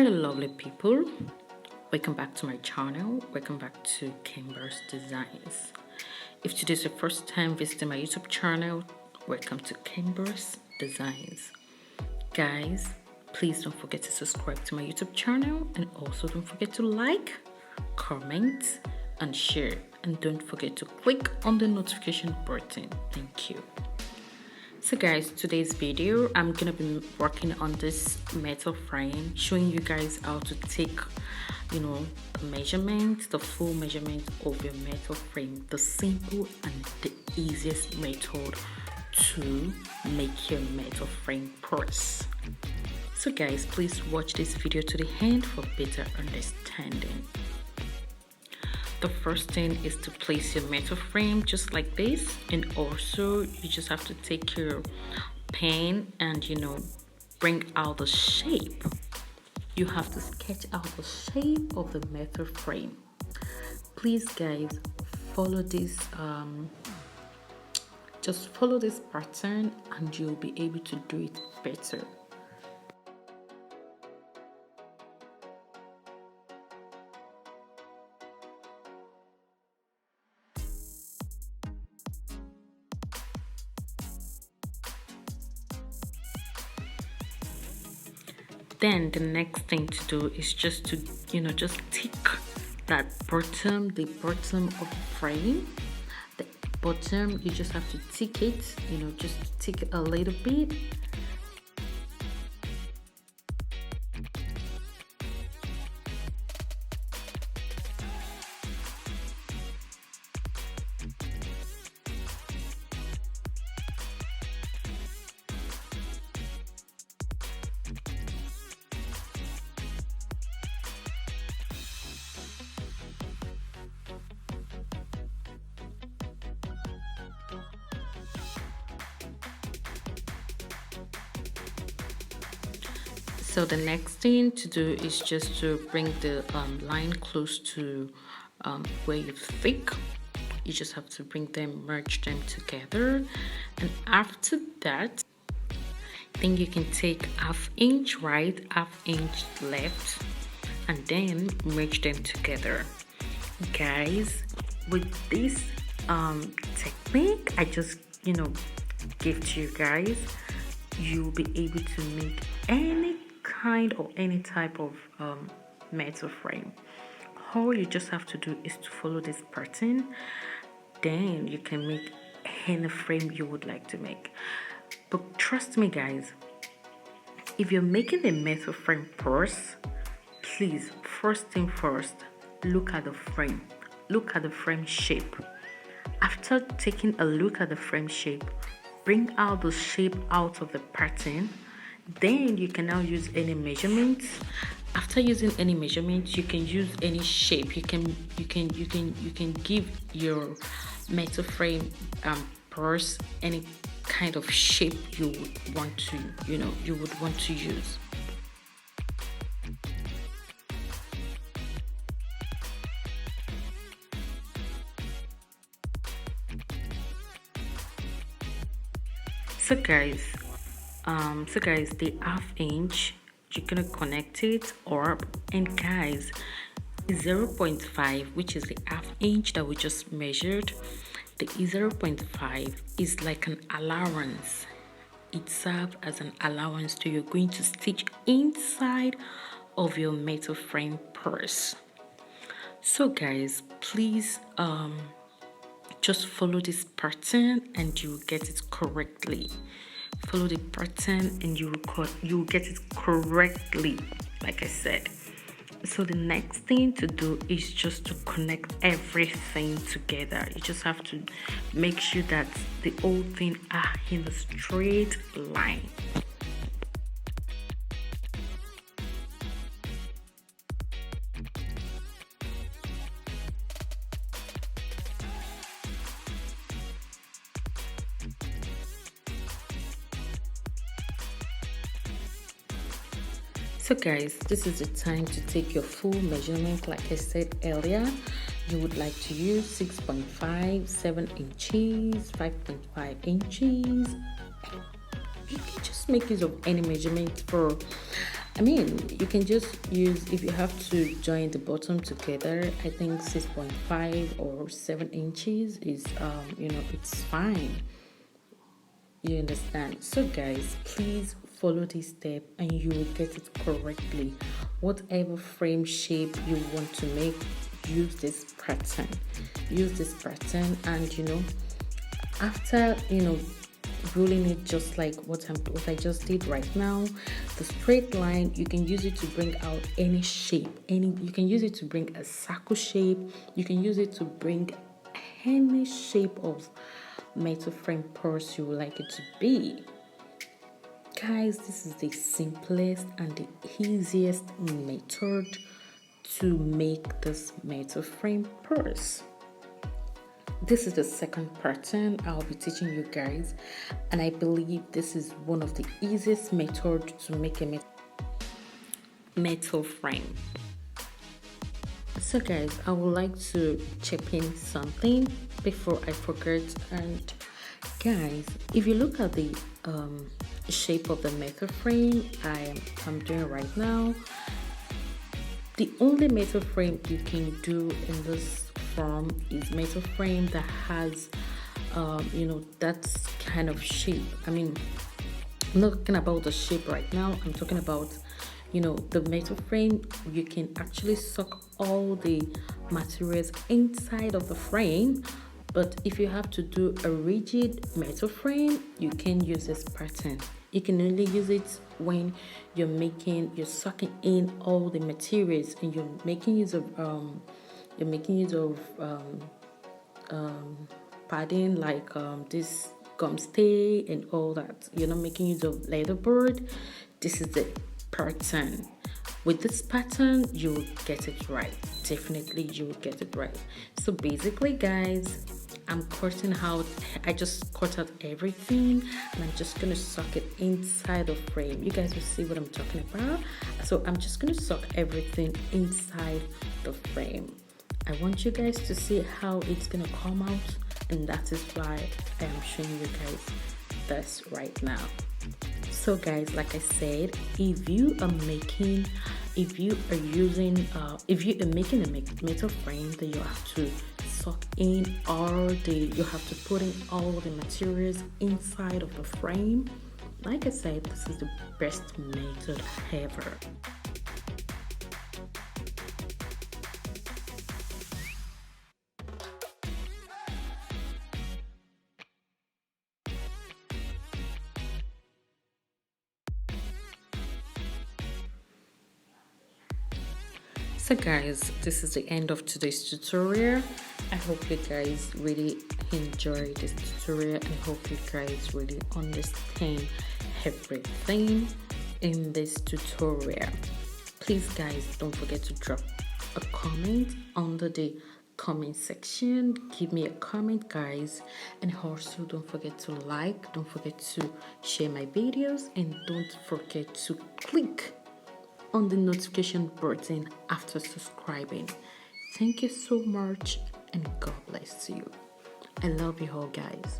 Hello lovely people, welcome back to my channel. Welcome back to Khembuzz Designs. If today is your first time visiting my YouTube channel, welcome to Khembuzz Designs. Guys, please don't forget to subscribe to my YouTube channel, and also don't forget to like, comment and share, and don't forget to click on the notification button. Thank you. So guys, today's video I'm gonna be working on this metal frame, showing you guys how to take the measurement, the full measurement of your metal frame, the simple and the easiest method to make your metal frame purse. So guys, please watch this video to the end for better understanding. The first thing is to place your metal frame just like this, and also you just have to take your pen and bring out the shape. You have to sketch out the shape of the metal frame. Please guys, follow this just follow this pattern and you'll be able to do it better. Then the next thing to do is just to just tick that bottom, the bottom of the frame. The bottom, you just have to tick it, just tick it a little bit. So the next thing to do is just to bring the line close to where you think. You just have to merge them together, and after that, then you can take 1/2 inch right, 1/2 inch left, and then merge them together. Guys, with this technique I just give to you guys, you'll be able to make any kind or any type of metal frame. All you just have to do is to follow this pattern, then you can make any frame you would like to make. But trust me guys, if you're making a metal frame purse, please, first thing first, look at the frame, look at the frame shape. After taking a look at the frame shape, bring out the shape out of the pattern. Then you can now use any measurements. After using any measurements, you can use any shape. You can give your metal frame purse any kind of shape you would want to use. So guys, the 1/2 inch, you're gonna connect it up, and guys, 0.5, which is the 1/2 inch that we just measured, the 0.5 is like an allowance. It serves as an allowance to you're going to stitch inside of your metal frame purse. So guys, please just follow this pattern and you will get it correctly. Follow the pattern and you will get it correctly, like I said. So the next thing to do is just to connect everything together. You just have to make sure that the whole thing are in a straight line. So guys, this is the time to take your full measurement. Like I said earlier, you would like to use 6.5, 7 inches, 5.5 inches. You can just make use of any measurement for I mean, you can just use, if you have to join the bottom together, I think 6.5 or 7 inches is, it's fine. You understand? So guys, please follow this step and you will get it correctly. Whatever frame shape you want to make, use this pattern. Use this pattern, and after rolling it just like what I just did right now, the straight line, you can use it to bring out any shape. You can use it to bring a circle shape. You can use it to bring any shape of metal frame purse you would like it to be. Guys, this is the simplest and the easiest method to make this metal frame purse. This is the second pattern I'll be teaching you guys, and I believe this is one of the easiest methods to make a metal frame. So guys, I would like to chip in something before I forget. And guys, if you look at the shape of the metal frame I'm doing right now, the only metal frame you can do in this form is metal frame that has that kind of shape. I mean, I'm not talking about the shape right now. I'm talking about the metal frame. You can actually suck all the materials inside of the frame. But if you have to do a rigid metal frame, you can use this pattern. You can only use it when you're sucking in all the materials and you're making use of padding like this gum stay and all that. You're not making use of leatherboard. This is the pattern. With this pattern, you will get it right. Definitely, you will get it right. So basically, guys, I'm cutting out. I just cut out everything, and I'm just gonna suck it inside the frame. You guys will see what I'm talking about. So I'm just gonna suck everything inside the frame. I want you guys to see how it's gonna come out, and that is why I am showing you guys this right now. So guys, like I said, if you are making a metal frame, then you have to suck in you have to put in all the materials inside of the frame. Like I said, this is the best method ever. So guys, this is the end of today's tutorial. I hope you guys really enjoy this tutorial and hope you guys really understand everything in this tutorial. Please guys, don't forget to drop a comment under the comment section. Give me a comment, guys, and also don't forget to like, don't forget to share my videos, and don't forget to click on the notification button after subscribing. Thank you so much, and God bless you. I love you all, guys.